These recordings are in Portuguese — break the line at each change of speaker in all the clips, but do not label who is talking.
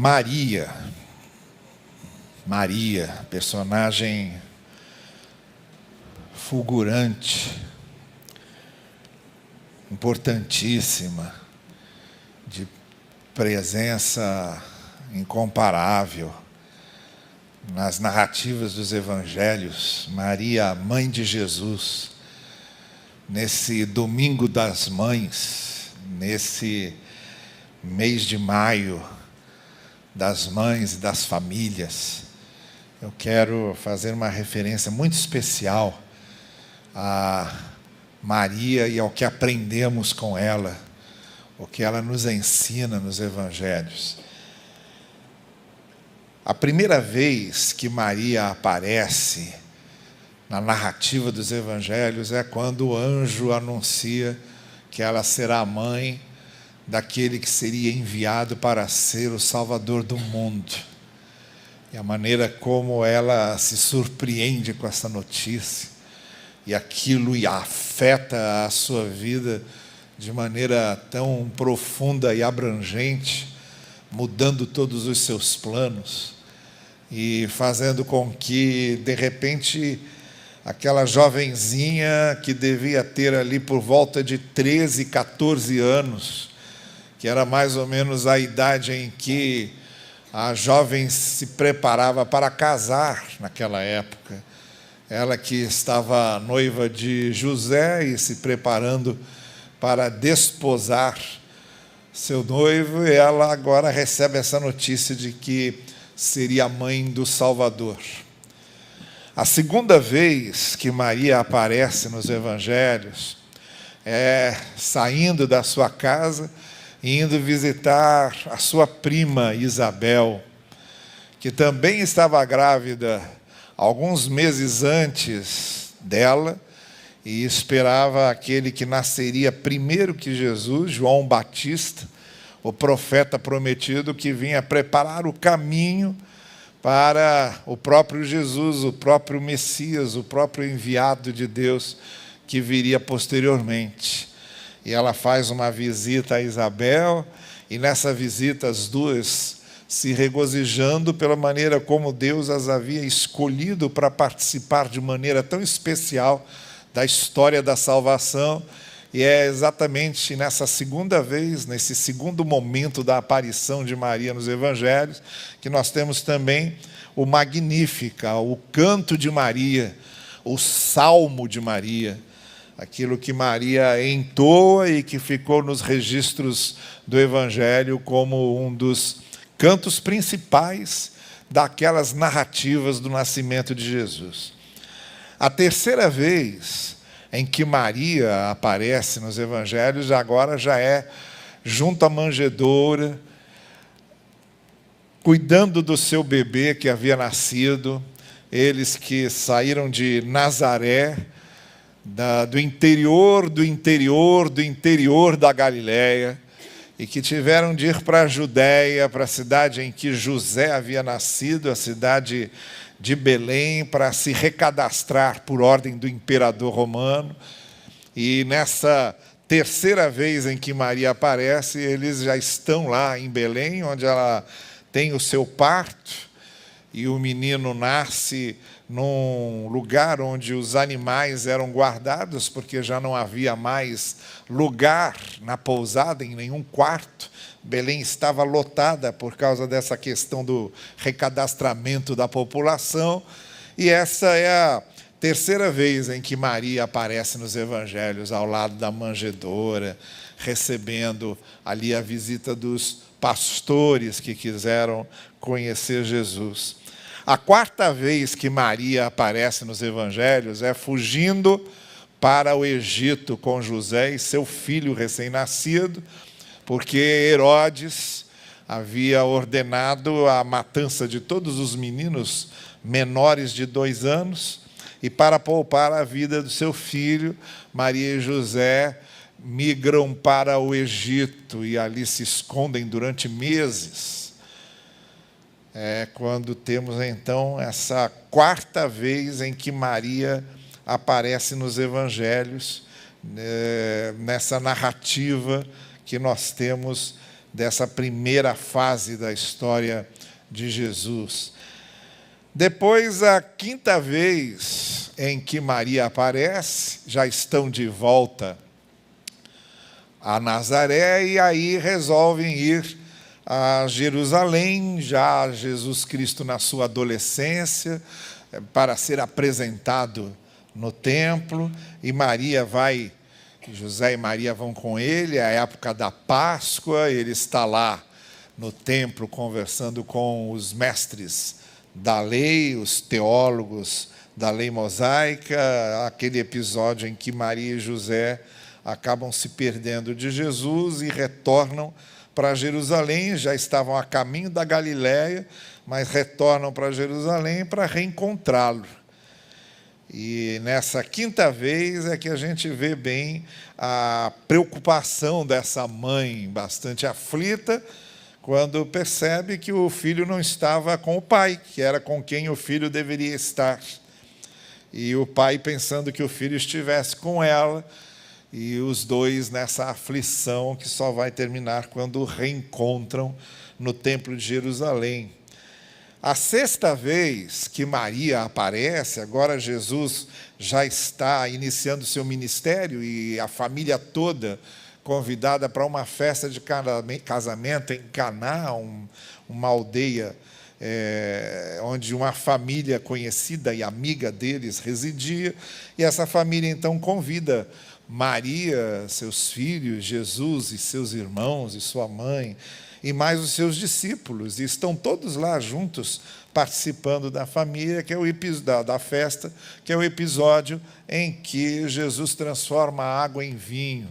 Maria, personagem fulgurante, importantíssima, de presença incomparável nas narrativas dos evangelhos. Maria, mãe de Jesus, nesse domingo das mães, nesse mês de maio, das mães e das famílias, eu quero fazer uma referência muito especial a Maria e ao que aprendemos com ela, o que ela nos ensina nos evangelhos. A primeira vez que Maria aparece na narrativa dos evangelhos é quando o anjo anuncia que ela será a mãe daquele que seria enviado para ser o Salvador do mundo. E a maneira como ela se surpreende com essa notícia, e aquilo afeta a sua vida de maneira tão profunda e abrangente, mudando todos os seus planos, e fazendo com que, de repente, aquela jovenzinha que devia ter ali por volta de 13, 14 anos, que era mais ou menos a idade em que a jovem se preparava para casar naquela época. Ela que estava noiva de José e se preparando para desposar seu noivo, e ela agora recebe essa notícia de que seria a mãe do Salvador. A segunda vez que Maria aparece nos evangelhos é saindo da sua casa, indo visitar a sua prima Isabel, que também estava grávida alguns meses antes dela, e esperava aquele que nasceria primeiro que Jesus, João Batista, o profeta prometido que vinha preparar o caminho para o próprio Jesus, o próprio Messias, o próprio enviado de Deus que viria posteriormente. E ela faz uma visita a Isabel, e nessa visita as duas se regozijando pela maneira como Deus as havia escolhido para participar de maneira tão especial da história da salvação. E é exatamente nessa segunda vez, nesse segundo momento da aparição de Maria nos evangelhos, que nós temos também o Magnífica, o canto de Maria, o salmo de Maria, aquilo que Maria entoa e que ficou nos registros do Evangelho como um dos cantos principais daquelas narrativas do nascimento de Jesus. A terceira vez em que Maria aparece nos Evangelhos, agora já é junto à manjedoura, cuidando do seu bebê que havia nascido, eles que saíram de Nazaré, do interior da Galileia, e que tiveram de ir para a Judéia, para a cidade em que José havia nascido, a cidade de Belém, para se recadastrar por ordem do imperador romano. E nessa terceira vez em que Maria aparece, eles já estão lá em Belém, onde ela tem o seu parto, e o menino nasce num lugar onde os animais eram guardados, porque já não havia mais lugar na pousada, em nenhum quarto. Belém estava lotada por causa dessa questão do recadastramento da população. E essa é a terceira vez em que Maria aparece nos evangelhos, ao lado da manjedoura, recebendo ali a visita dos pastores que quiseram conhecer Jesus. A quarta vez que Maria aparece nos evangelhos é fugindo para o Egito com José e seu filho recém-nascido, porque Herodes havia ordenado a matança de todos os meninos menores de 2 anos, e para poupar a vida do seu filho, Maria e José migram para o Egito e ali se escondem durante meses. É quando temos, então, essa quarta vez em que Maria aparece nos evangelhos, nessa narrativa que nós temos dessa primeira fase da história de Jesus. Depois, a quinta vez em que Maria aparece, já estão de volta a Nazaré e aí resolvem ir a Jerusalém, já Jesus Cristo na sua adolescência, para ser apresentado no templo, e José e Maria vão com ele, é a época da Páscoa, ele está lá no templo conversando com os mestres da lei, os teólogos da lei mosaica, aquele episódio em que Maria e José acabam se perdendo de Jesus e retornam para Jerusalém, já estavam a caminho da Galiléia, mas retornam para Jerusalém para reencontrá-lo. E nessa quinta vez é que a gente vê bem a preocupação dessa mãe, bastante aflita, quando percebe que o filho não estava com o pai, que era com quem o filho deveria estar. E o pai pensando que o filho estivesse com ela, e os dois nessa aflição que só vai terminar quando reencontram no Templo de Jerusalém. A sexta vez que Maria aparece, agora Jesus já está iniciando seu ministério e a família toda convidada para uma festa de casamento em Caná, uma aldeia onde uma família conhecida e amiga deles residia, e essa família então convida Maria, seus filhos, Jesus e seus irmãos e sua mãe, e mais os seus discípulos, e estão todos lá juntos, participando da família, da festa, que é o episódio em que Jesus transforma a água em vinho.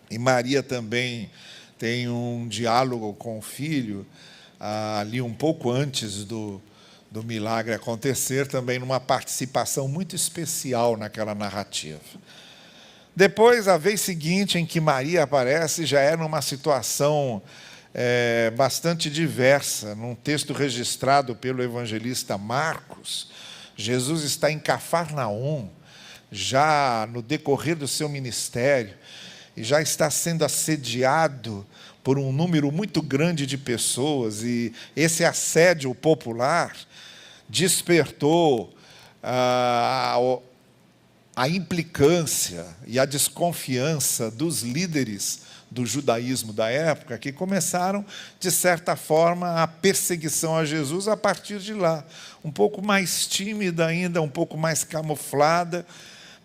E Maria também tem um diálogo com o filho, ali um pouco antes do milagre acontecer, também numa participação muito especial naquela narrativa. Depois, a vez seguinte em que Maria aparece, já é numa situação bastante diversa. Num texto registrado pelo evangelista Marcos, Jesus está em Cafarnaum, já no decorrer do seu ministério, e já está sendo assediado por um número muito grande de pessoas, e esse assédio popular despertou a implicância e a desconfiança dos líderes do judaísmo da época, que começaram, de certa forma, a perseguição a Jesus a partir de lá. Um pouco mais tímida ainda, um pouco mais camuflada,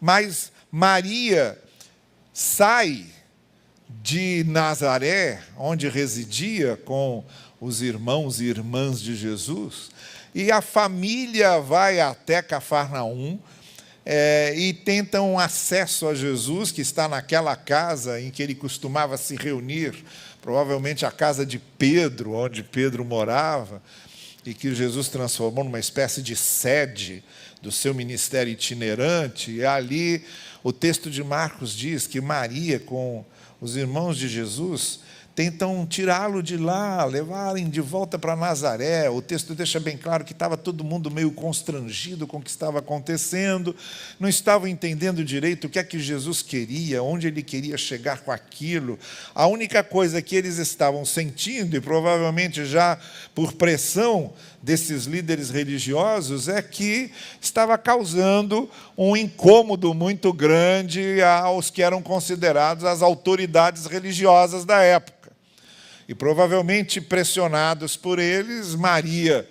mas Maria sai de Nazaré, onde residia com os irmãos e irmãs de Jesus, e a família vai até Cafarnaum, e tentam acesso a Jesus, que está naquela casa em que ele costumava se reunir, provavelmente a casa de Pedro, onde Pedro morava, e que Jesus transformou numa espécie de sede do seu ministério itinerante. E ali o texto de Marcos diz que Maria, com os irmãos de Jesus, tentam tirá-lo de lá, levarem de volta para Nazaré. O texto deixa bem claro que estava todo mundo meio constrangido com o que estava acontecendo, não estavam entendendo direito o que é que Jesus queria, onde ele queria chegar com aquilo. A única coisa que eles estavam sentindo, e provavelmente já por pressão desses líderes religiosos, é que estava causando um incômodo muito grande aos que eram considerados as autoridades religiosas da época. E provavelmente pressionados por eles, Maria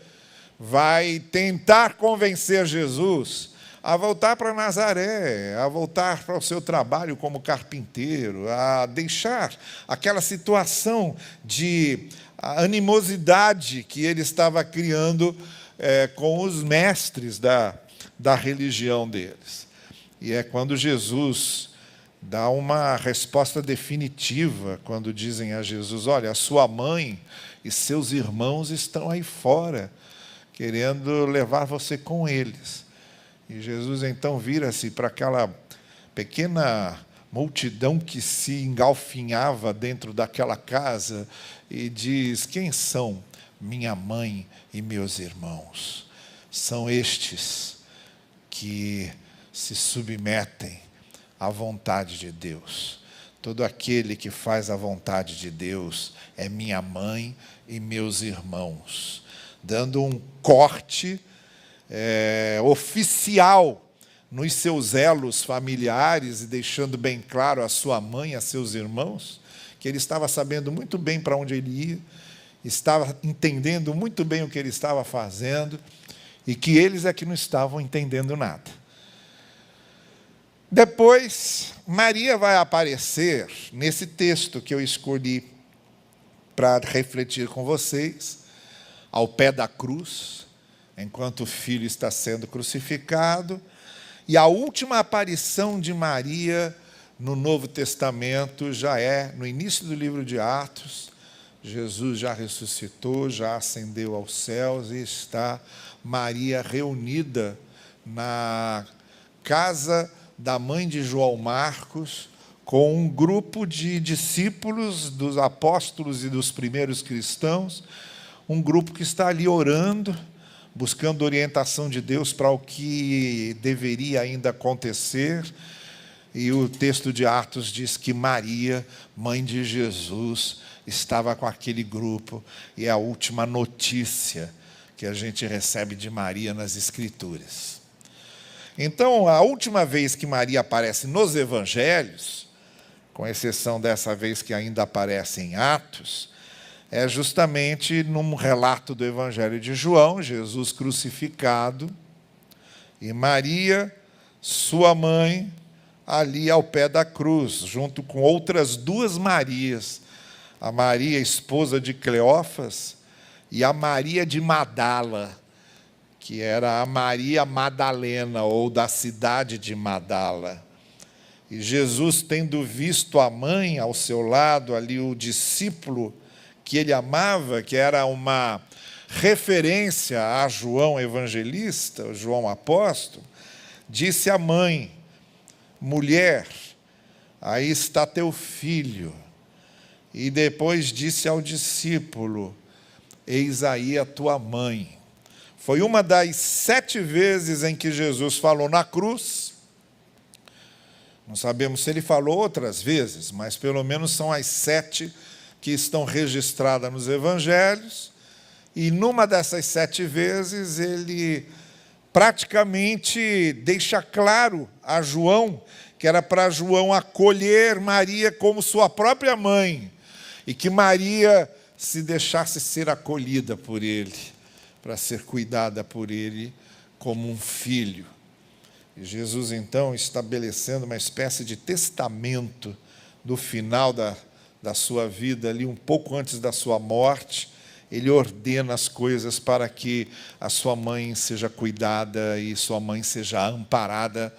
vai tentar convencer Jesus a voltar para Nazaré, a voltar para o seu trabalho como carpinteiro, a deixar aquela situação de animosidade que ele estava criando com os mestres da religião deles. E é quando Jesus dá uma resposta definitiva, quando dizem a Jesus: olha, a sua mãe e seus irmãos estão aí fora, querendo levar você com eles. E Jesus então vira-se para aquela pequena multidão que se engalfinhava dentro daquela casa e diz: quem são minha mãe e meus irmãos? São estes que se submetem à vontade de Deus. Todo aquele que faz a vontade de Deus é minha mãe e meus irmãos. Dando um corte oficial nos seus elos familiares e deixando bem claro a sua mãe, a seus irmãos, que ele estava sabendo muito bem para onde ele ia, estava entendendo muito bem o que ele estava fazendo e que eles é que não estavam entendendo nada. Depois, Maria vai aparecer nesse texto que eu escolhi para refletir com vocês, ao pé da cruz, enquanto o filho está sendo crucificado, e a última aparição de Maria no Novo Testamento já é no início do livro de Atos. Jesus já ressuscitou, já ascendeu aos céus e está Maria reunida na casa da mãe de João Marcos, com um grupo de discípulos dos apóstolos e dos primeiros cristãos, um grupo que está ali orando, buscando orientação de Deus para o que deveria ainda acontecer. E o texto de Atos diz que Maria, mãe de Jesus, estava com aquele grupo, e é a última notícia que a gente recebe de Maria nas Escrituras. Então, a última vez que Maria aparece nos Evangelhos, com exceção dessa vez que ainda aparece em Atos, é justamente num relato do Evangelho de João, Jesus crucificado, e Maria, sua mãe, ali ao pé da cruz, junto com outras duas Marias, a Maria, esposa de Cleófas, e a Maria de Madala, que era a Maria Madalena, ou da cidade de Madala. E Jesus, tendo visto a mãe ao seu lado, ali o discípulo que ele amava, que era uma referência a João Evangelista, João Apóstolo, disse à mãe: mulher, aí está teu filho. E depois disse ao discípulo: eis aí a tua mãe. Foi uma das 7 vezes em que Jesus falou na cruz. Não sabemos se ele falou outras vezes, mas pelo menos são as 7 que estão registradas nos Evangelhos. E numa dessas 7 vezes, ele praticamente deixa claro a João, que era para João acolher Maria como sua própria mãe, e que Maria se deixasse ser acolhida por ele, para ser cuidada por ele como um filho. E Jesus, então, estabelecendo uma espécie de testamento do final da sua vida, ali um pouco antes da sua morte, ele ordena as coisas para que a sua mãe seja cuidada e sua mãe seja amparada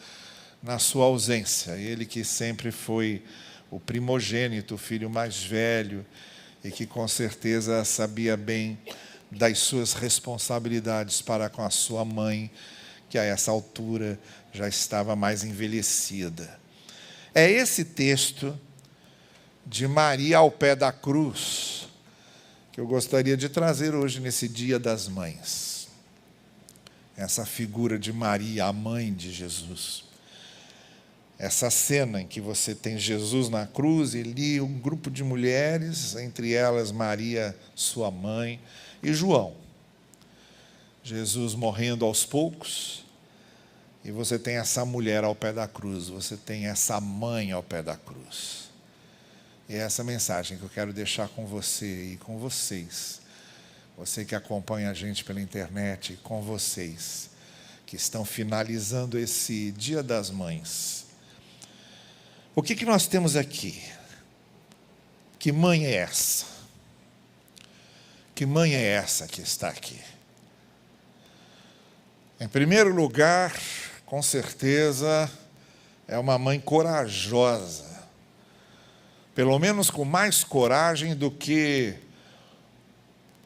na sua ausência. Ele que sempre foi o primogênito, o filho mais velho, e que com certeza sabia bem das suas responsabilidades para com a sua mãe, que a essa altura já estava mais envelhecida. É esse texto de Maria ao pé da cruz que eu gostaria de trazer hoje nesse Dia das Mães. Essa figura de Maria, a mãe de Jesus. Essa cena em que você tem Jesus na cruz e ali um grupo de mulheres, entre elas Maria, sua mãe, e João. Jesus morrendo aos poucos, e você tem essa mulher ao pé da cruz, você tem essa mãe ao pé da cruz. E é essa mensagem que eu quero deixar com você e com vocês, você que acompanha a gente pela internet, e com vocês que estão finalizando esse Dia das Mães. O que nós temos aqui? Que mãe é essa? Que mãe é essa que está aqui? Em primeiro lugar, com certeza, é uma mãe corajosa. Pelo menos com mais coragem do que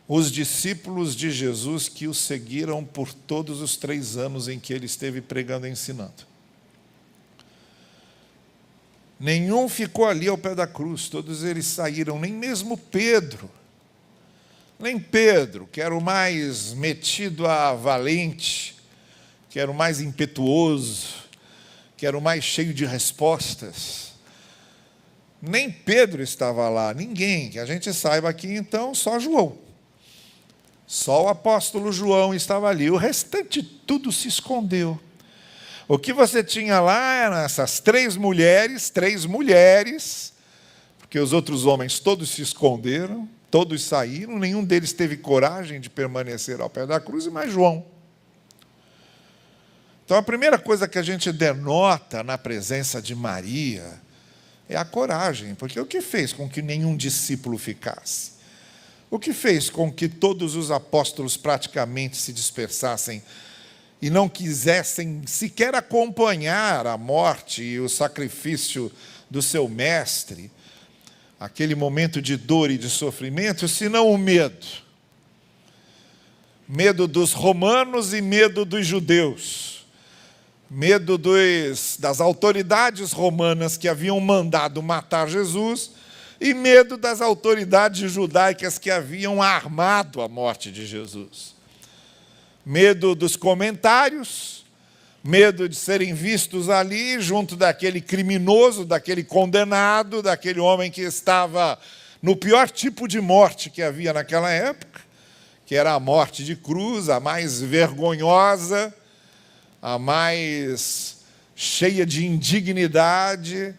os discípulos de Jesus que o seguiram por todos os 3 anos em que ele esteve pregando e ensinando. Nenhum ficou ali ao pé da cruz, todos eles saíram, nem mesmo Pedro. Nem Pedro, que era o mais metido a valente, que era o mais impetuoso, que era o mais cheio de respostas. Nem Pedro estava lá, ninguém. Que a gente saiba aqui, então, só João. Só o apóstolo João estava ali. O restante tudo se escondeu. O que você tinha lá eram essas três mulheres, porque os outros homens todos se esconderam, todos saíram, nenhum deles teve coragem de permanecer ao pé da cruz, e mais João. Então, a primeira coisa que a gente denota na presença de Maria é a coragem, porque o que fez com que nenhum discípulo ficasse? O que fez com que todos os apóstolos praticamente se dispersassem e não quisessem sequer acompanhar a morte e o sacrifício do seu mestre, aquele momento de dor e de sofrimento, senão o medo? Medo dos romanos e medo dos judeus. Medo das autoridades romanas que haviam mandado matar Jesus e medo das autoridades judaicas que haviam armado a morte de Jesus. Medo dos comentários, medo de serem vistos ali junto daquele criminoso, daquele condenado, daquele homem que estava no pior tipo de morte que havia naquela época, que era a morte de cruz, a mais vergonhosa, a mais cheia de indignidade.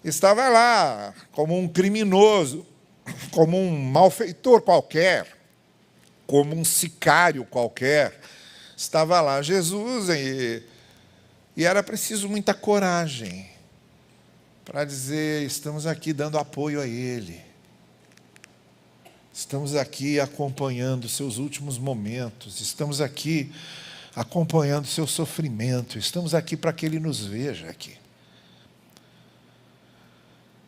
Estava lá como um criminoso, como um malfeitor qualquer, como um sicário qualquer. Estava lá Jesus e era preciso muita coragem para dizer: estamos aqui dando apoio a Ele. Estamos aqui acompanhando seus últimos momentos. Estamos aqui acompanhando seu sofrimento. Estamos aqui para que Ele nos veja aqui.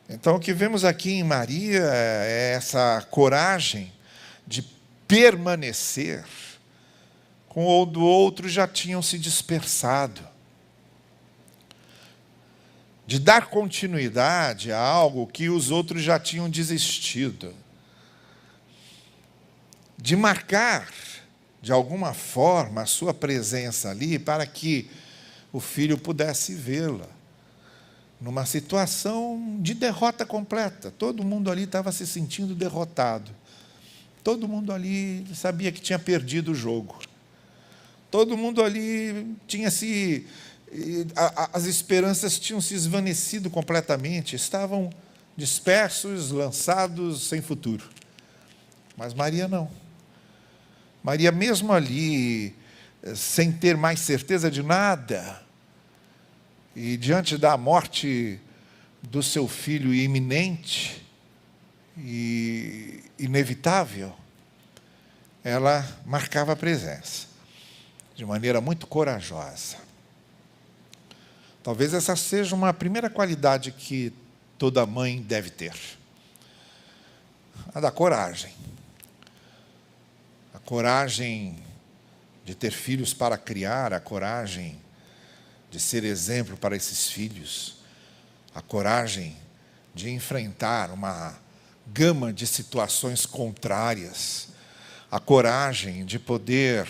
Então, o que vemos aqui em Maria é essa coragem de permanecer com o do outro já tinham se dispersado, de dar continuidade a algo que os outros já tinham desistido, de marcar, de alguma forma, a sua presença ali para que o filho pudesse vê-la, numa situação de derrota completa. Todo mundo ali estava se sentindo derrotado. Todo mundo ali sabia que tinha perdido o jogo. Todo mundo ali tinha as esperanças tinham se esvanecido completamente, estavam dispersos, lançados, sem futuro. Mas Maria não. Maria, mesmo ali, sem ter mais certeza de nada, e diante da morte do seu filho iminente e inevitável, ela marcava a presença de maneira muito corajosa. Talvez essa seja uma primeira qualidade que toda mãe deve ter: a da coragem. A coragem de ter filhos para criar, a coragem de ser exemplo para esses filhos, a coragem de enfrentar uma gama de situações contrárias, a coragem de poder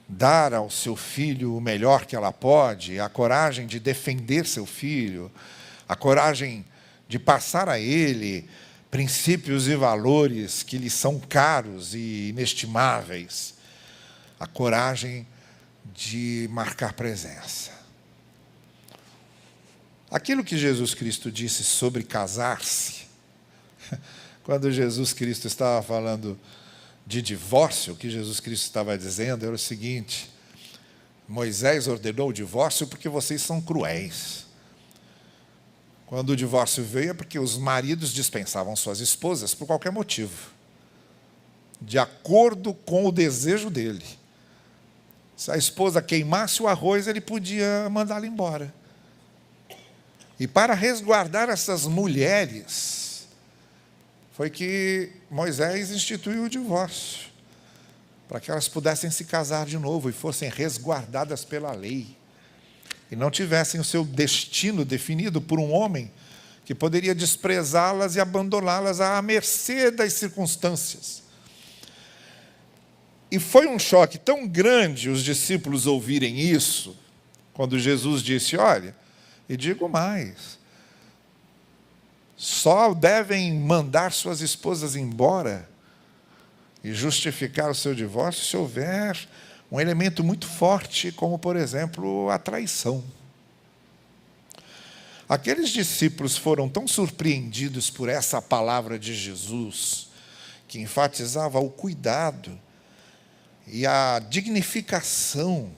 dar ao seu filho o melhor que ela pode, a coragem de defender seu filho, a coragem de passar a ele princípios e valores que lhe são caros e inestimáveis, a coragem de marcar presença. Aquilo que Jesus Cristo disse sobre casar-se, quando Jesus Cristo estava falando de divórcio, o que Jesus Cristo estava dizendo era o seguinte: Moisés ordenou o divórcio porque vocês são cruéis. Quando o divórcio veio é porque os maridos dispensavam suas esposas por qualquer motivo, de acordo com o desejo dele. Se a esposa queimasse o arroz, ele podia mandá-la embora. E para resguardar essas mulheres, foi que Moisés instituiu o divórcio, para que elas pudessem se casar de novo e fossem resguardadas pela lei, e não tivessem o seu destino definido por um homem que poderia desprezá-las e abandoná-las à mercê das circunstâncias. E foi um choque tão grande os discípulos ouvirem isso, quando Jesus disse: olha, e digo mais, só devem mandar suas esposas embora e justificar o seu divórcio se houver um elemento muito forte, como, por exemplo, a traição. Aqueles discípulos foram tão surpreendidos por essa palavra de Jesus, que enfatizava o cuidado e a dignificação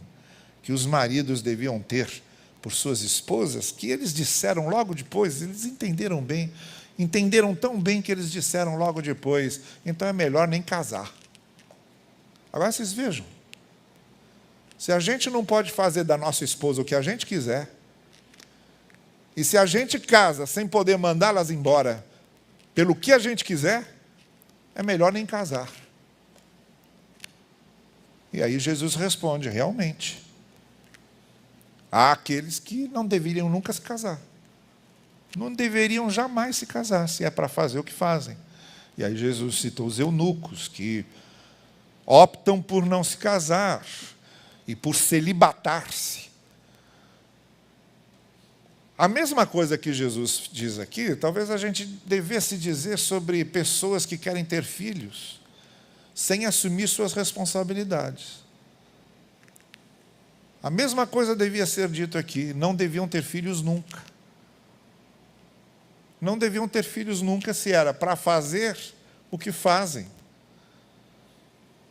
que os maridos deviam ter por suas esposas, que eles disseram logo depois, eles entenderam bem, entenderam tão bem que eles disseram logo depois, então é melhor nem casar. Agora vocês vejam, se a gente não pode fazer da nossa esposa o que a gente quiser, e se a gente casa sem poder mandá-las embora pelo que a gente quiser, é melhor nem casar. E aí Jesus responde, realmente, há aqueles que não deveriam nunca se casar. Não deveriam jamais se casar, se é para fazer o que fazem. E aí Jesus citou os eunucos, que optam por não se casar e por celibatar-se. A mesma coisa que Jesus diz aqui, talvez a gente devesse dizer sobre pessoas que querem ter filhos, sem assumir suas responsabilidades. A mesma coisa devia ser dito aqui, não deviam ter filhos nunca. Não deviam ter filhos nunca se era para fazer o que fazem.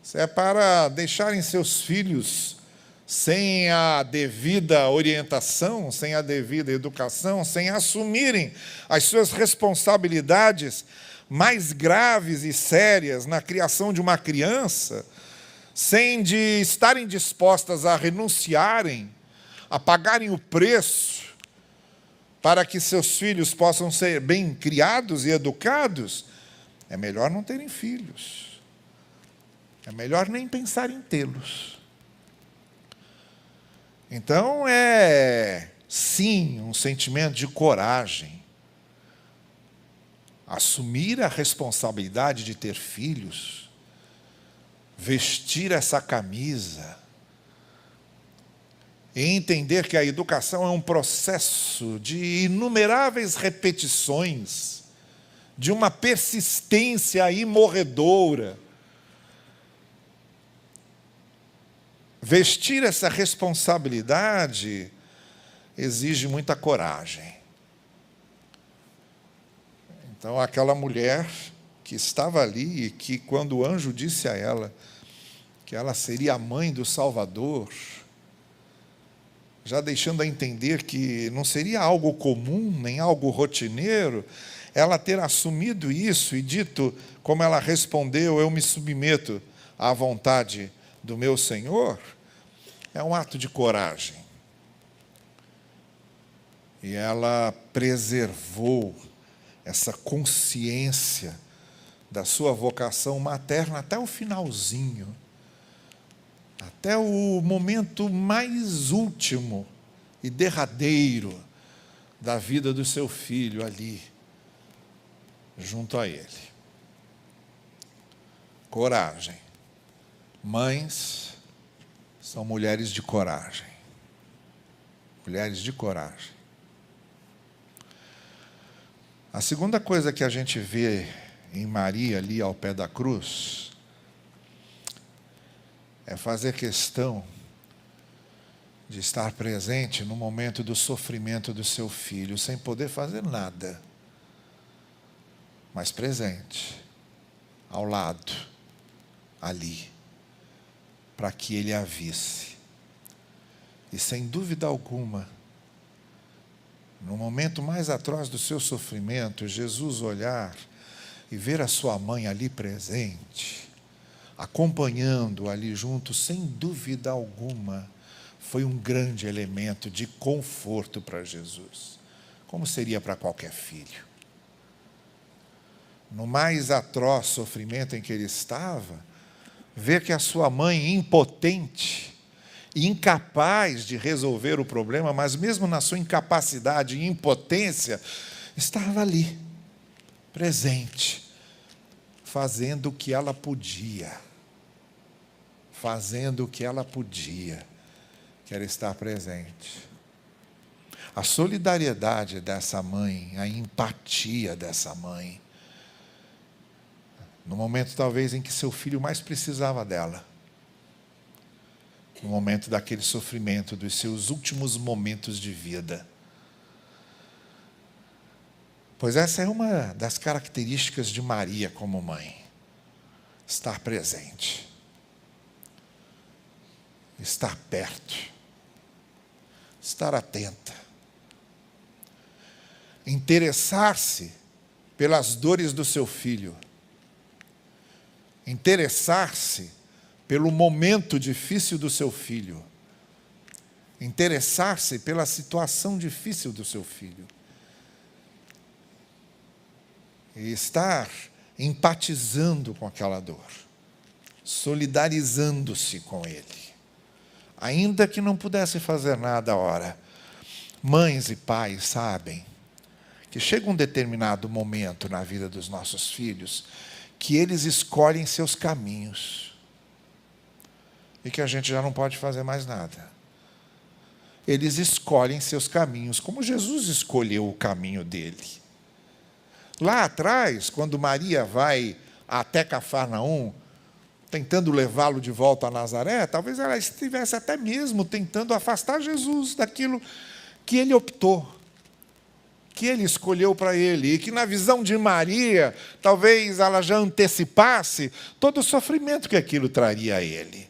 Se é para deixarem seus filhos sem a devida orientação, sem a devida educação, sem assumirem as suas responsabilidades mais graves e sérias na criação de uma criança, sem de estarem dispostas a renunciarem, a pagarem o preço para que seus filhos possam ser bem criados e educados, é melhor não terem filhos. É melhor nem pensar em tê-los. Então é, sim, um sentimento de coragem. Assumir a responsabilidade de ter filhos, vestir essa camisa, e entender que a educação é um processo de inumeráveis repetições, de uma persistência imorredoura. Vestir essa responsabilidade exige muita coragem. Então, aquela mulher que estava ali e que, quando o anjo disse a ela que ela seria a mãe do Salvador, já deixando a entender que não seria algo comum, nem algo rotineiro, ela ter assumido isso e dito, como ela respondeu, eu me submeto à vontade do meu Senhor, é um ato de coragem. E ela preservou essa consciência da sua vocação materna até o finalzinho, até o momento mais último e derradeiro da vida do seu filho ali, junto a ele. Coragem. Mães são mulheres de coragem. Mulheres de coragem. A segunda coisa que a gente vê em Maria ali ao pé da cruz é fazer questão de estar presente no momento do sofrimento do seu filho, sem poder fazer nada, mas presente, ao lado, ali, para que ele a visse. E sem dúvida alguma, no momento mais atroz do seu sofrimento, Jesus olhar e ver a sua mãe ali presente, acompanhando ali junto, sem dúvida alguma, foi um grande elemento de conforto para Jesus, como seria para qualquer filho. No mais atroz sofrimento em que ele estava, ver que a sua mãe impotente, incapaz de resolver o problema, mas mesmo na sua incapacidade e impotência, estava ali, presente, fazendo o que ela podia. Fazendo o que ela podia, que era estar presente. a solidariedade dessa mãe, a empatia dessa mãe, no momento talvez em que seu filho mais precisava dela, no momento daquele sofrimento, dos seus últimos momentos de vida. Pois essa é uma das características de Maria como mãe: estar presente, estar perto, estar atenta, interessar-se pelas dores do seu filho, interessar-se pelo momento difícil do seu filho, interessar-se pela situação difícil do seu filho, e estar empatizando com aquela dor, solidarizando-se com ele, ainda que não pudesse fazer nada à hora. Mães e pais sabem que chega um determinado momento na vida dos nossos filhos que eles escolhem seus caminhos e que a gente já não pode fazer mais nada. Eles escolhem seus caminhos, como Jesus escolheu o caminho dele. Lá atrás, quando Maria vai até Cafarnaum, tentando levá-lo de volta a Nazaré, talvez ela estivesse até mesmo tentando afastar Jesus daquilo que ele optou, que ele escolheu para ele, e que na visão de Maria, talvez ela já antecipasse todo o sofrimento que aquilo traria a ele.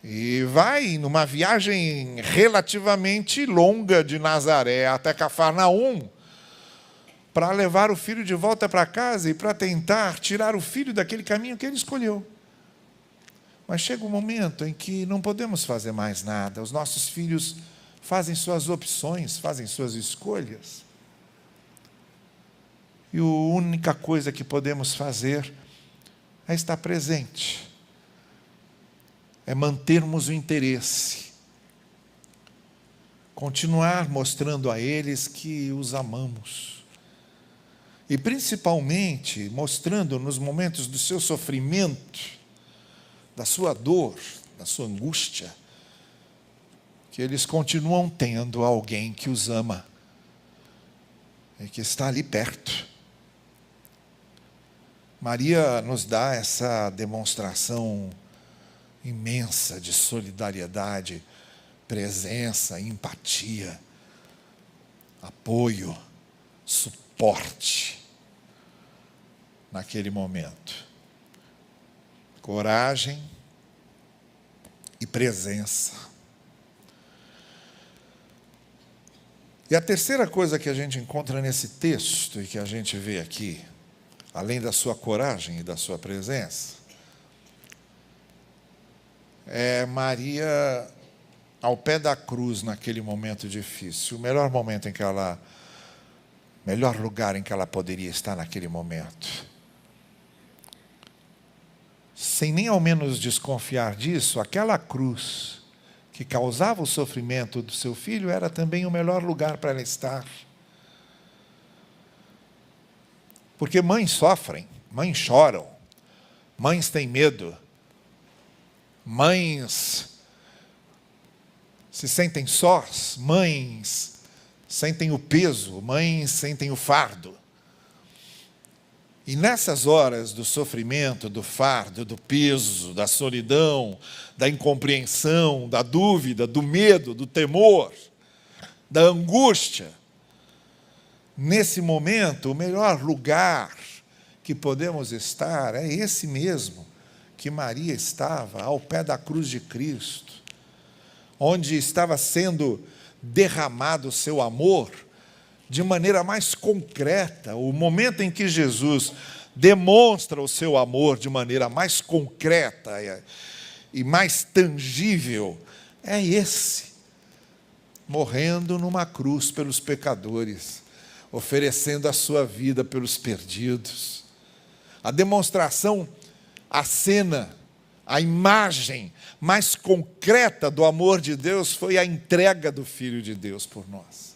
E vai numa viagem relativamente longa de Nazaré até Cafarnaum, para levar o filho de volta para casa e para tentar tirar o filho daquele caminho que ele escolheu. Mas chega um momento em que não podemos fazer mais nada. Os nossos filhos fazem suas opções, fazem suas escolhas. E a única coisa que podemos fazer é estar presente, é mantermos o interesse, continuar mostrando a eles que os amamos. E principalmente mostrando nos momentos do seu sofrimento, da sua dor, da sua angústia, que eles continuam tendo alguém que os ama e que está ali perto. Maria nos dá essa demonstração imensa de solidariedade, presença, empatia, apoio, suporte naquele momento. Coragem e presença. E a terceira coisa que a gente encontra nesse texto e que a gente vê aqui, além da sua coragem e da sua presença, é Maria ao pé da cruz naquele momento difícil. O melhor lugar em que ela poderia estar naquele momento. Sem nem ao menos desconfiar disso, aquela cruz que causava o sofrimento do seu filho era também o melhor lugar para ela estar. Porque mães sofrem, mães choram, mães têm medo, mães se sentem sós, mães sentem o peso, mães sentem o fardo. E nessas horas do sofrimento, do fardo, do peso, da solidão, da incompreensão, da dúvida, do medo, do temor, da angústia, nesse momento, o melhor lugar que podemos estar é esse mesmo que Maria estava, ao pé da cruz de Cristo, onde estava sendo derramado o seu amor de maneira mais concreta. O momento em que Jesus demonstra o seu amor de maneira mais concreta e mais tangível é esse, morrendo numa cruz pelos pecadores, oferecendo a sua vida pelos perdidos. A demonstração, a cena, a imagem mais concreta do amor de Deus foi a entrega do Filho de Deus por nós.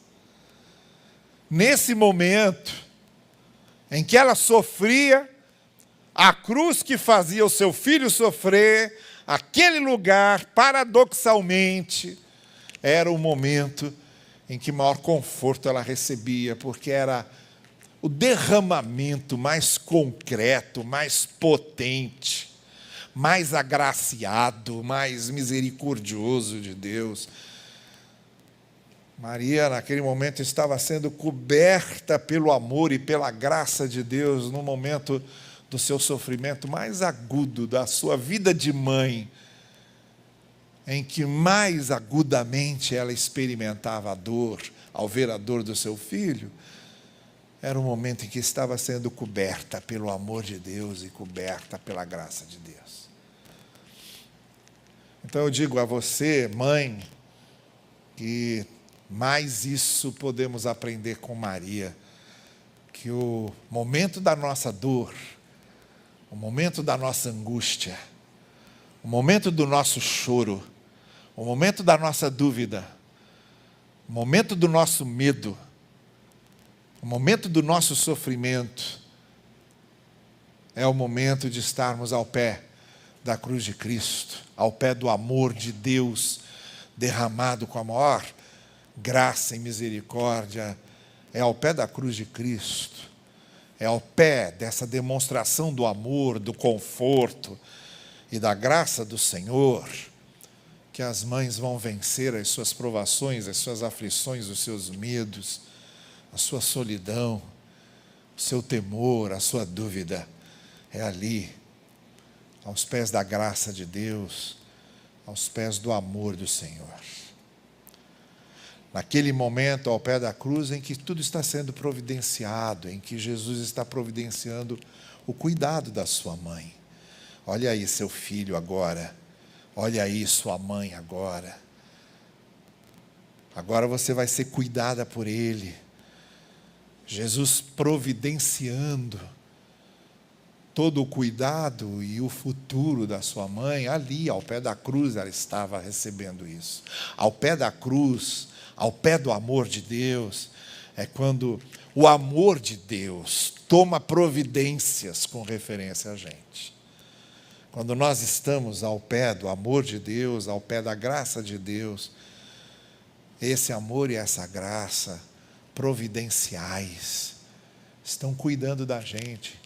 Nesse momento em que ela sofria, a cruz que fazia o seu filho sofrer, aquele lugar, paradoxalmente, era o momento em que maior conforto ela recebia, porque era o derramamento mais concreto, mais potente, mais agraciado, mais misericordioso de Deus. Maria, naquele momento, estava sendo coberta pelo amor e pela graça de Deus, no momento do seu sofrimento mais agudo, da sua vida de mãe, em que mais agudamente ela experimentava a dor, ao ver a dor do seu filho. Era um momento em que estava sendo coberta pelo amor de Deus e coberta pela graça de Deus. Então eu digo a você, mãe, que mais isso podemos aprender com Maria, que o momento da nossa dor, o momento da nossa angústia, o momento do nosso choro, o momento da nossa dúvida, o momento do nosso medo, o momento do nosso sofrimento, é o momento de estarmos ao pé da cruz de Cristo, ao pé do amor de Deus derramado com a maior graça e misericórdia. É ao pé da cruz de Cristo, é ao pé dessa demonstração do amor, do conforto e da graça do Senhor, que as mães vão vencer as suas provações, as suas aflições, os seus medos, a sua solidão, o seu temor, a sua dúvida. É ali, aos pés da graça de Deus, aos pés do amor do Senhor. Naquele momento, ao pé da cruz, em que tudo está sendo providenciado, em que Jesus está providenciando o cuidado da sua mãe. Olha aí seu filho agora, olha aí sua mãe agora. Agora você vai ser cuidada por ele. Jesus providenciando todo o cuidado e o futuro da sua mãe, ali ao pé da cruz ela estava recebendo isso. Ao pé da cruz, ao pé do amor de Deus, é quando o amor de Deus toma providências com referência a gente. Quando nós estamos ao pé do amor de Deus, ao pé da graça de Deus, esse amor e essa graça providenciais estão cuidando da gente.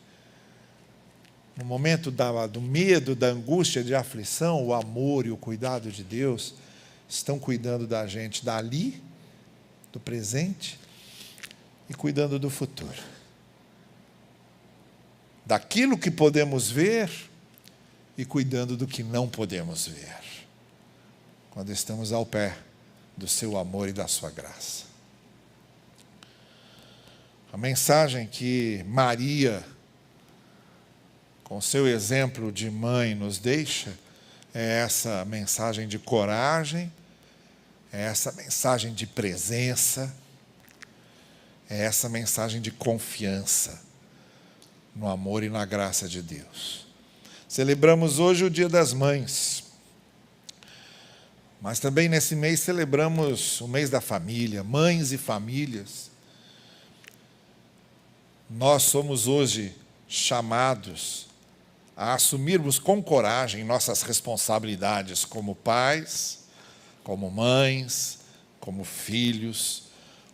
No momento do medo, da angústia, de aflição, o amor e o cuidado de Deus estão cuidando da gente dali, do presente, e cuidando do futuro. Daquilo que podemos ver e cuidando do que não podemos ver. Quando estamos ao pé do seu amor e da sua graça. A mensagem que Maria, com seu exemplo de mãe, nos deixa, é essa mensagem de coragem, é essa mensagem de presença, é essa mensagem de confiança no amor e na graça de Deus. Celebramos hoje o Dia das Mães, mas também nesse mês celebramos o mês da família, mães e famílias. Nós somos hoje chamados a assumirmos com coragem nossas responsabilidades como pais, como mães, como filhos,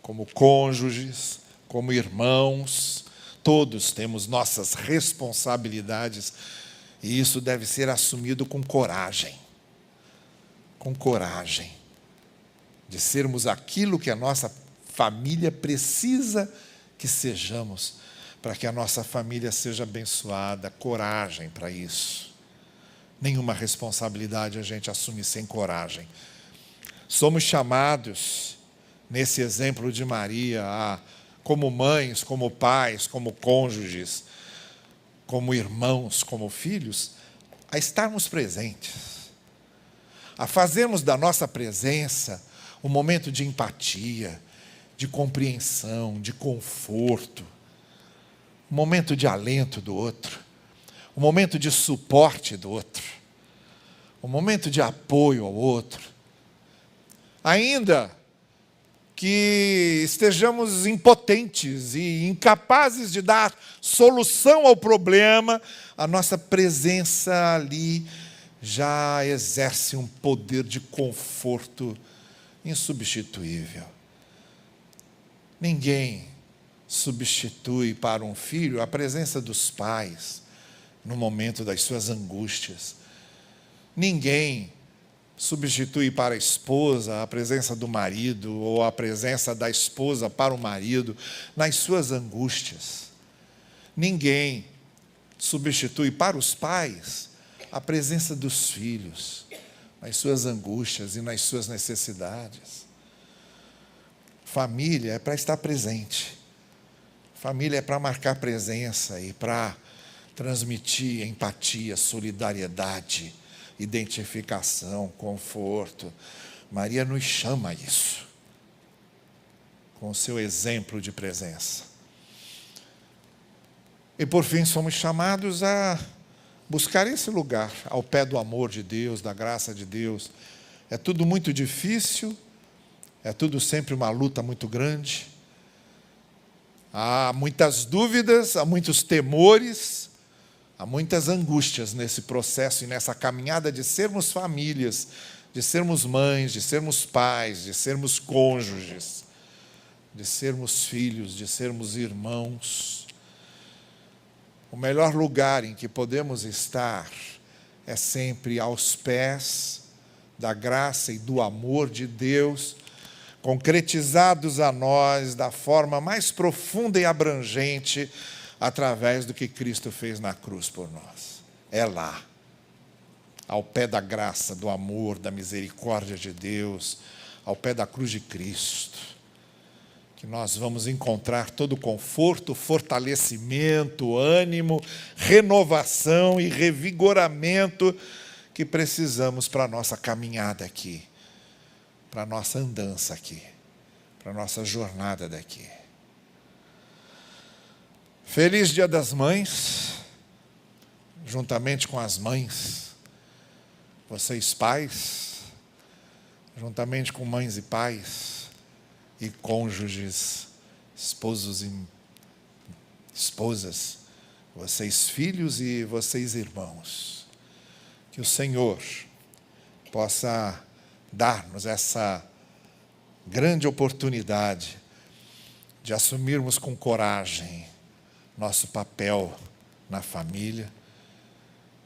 como cônjuges, como irmãos. Todos temos nossas responsabilidades e isso deve ser assumido com coragem. Com coragem de sermos aquilo que a nossa família precisa que sejamos, para que a nossa família seja abençoada. Coragem para isso. Nenhuma responsabilidade a gente assume sem coragem. Somos chamados, nesse exemplo de Maria, como mães, como pais, como cônjuges, como irmãos, como filhos, a estarmos presentes, a fazermos da nossa presença um momento de empatia, de compreensão, de conforto, um momento de alento do outro, um momento de suporte do outro, um momento de apoio ao outro. Ainda que estejamos impotentes e incapazes de dar solução ao problema, a nossa presença ali já exerce um poder de conforto insubstituível. Ninguém substitui para um filho a presença dos pais no momento das suas angústias. Ninguém substitui para a esposa a presença do marido ou a presença da esposa para o marido nas suas angústias. Ninguém substitui para os pais a presença dos filhos nas suas angústias e nas suas necessidades. Família é para estar presente. Família é para marcar presença e para transmitir empatia, solidariedade, identificação, conforto. Maria nos chama a isso, com o seu exemplo de presença. E por fim somos chamados a buscar esse lugar, ao pé do amor de Deus, da graça de Deus. É tudo muito difícil, é tudo sempre uma luta muito grande. Há muitas dúvidas, há muitos temores, há muitas angústias nesse processo e nessa caminhada de sermos famílias, de sermos mães, de sermos pais, de sermos cônjuges, de sermos filhos, de sermos irmãos. O melhor lugar em que podemos estar é sempre aos pés da graça e do amor de Deus, concretizados a nós da forma mais profunda e abrangente através do que Cristo fez na cruz por nós. É lá, ao pé da graça, do amor, da misericórdia de Deus, ao pé da cruz de Cristo, que nós vamos encontrar todo o conforto, fortalecimento, ânimo, renovação e revigoramento que precisamos para a nossa caminhada aqui, para a nossa andança aqui, para a nossa jornada daqui. Feliz Dia das Mães, juntamente com as mães, vocês pais, juntamente com mães e pais, e cônjuges, esposos e esposas, vocês filhos e vocês irmãos. Que o Senhor possa dar-nos essa grande oportunidade de assumirmos com coragem nosso papel na família,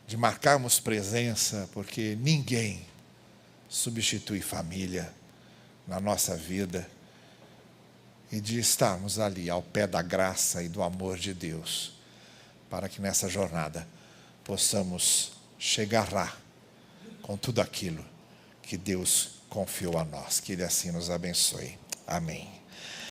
de marcarmos presença, porque ninguém substitui família na nossa vida, e de estarmos ali ao pé da graça e do amor de Deus, para que nessa jornada possamos chegar lá com tudo aquilo que Deus confiou a nós. Que Ele assim nos abençoe. Amém.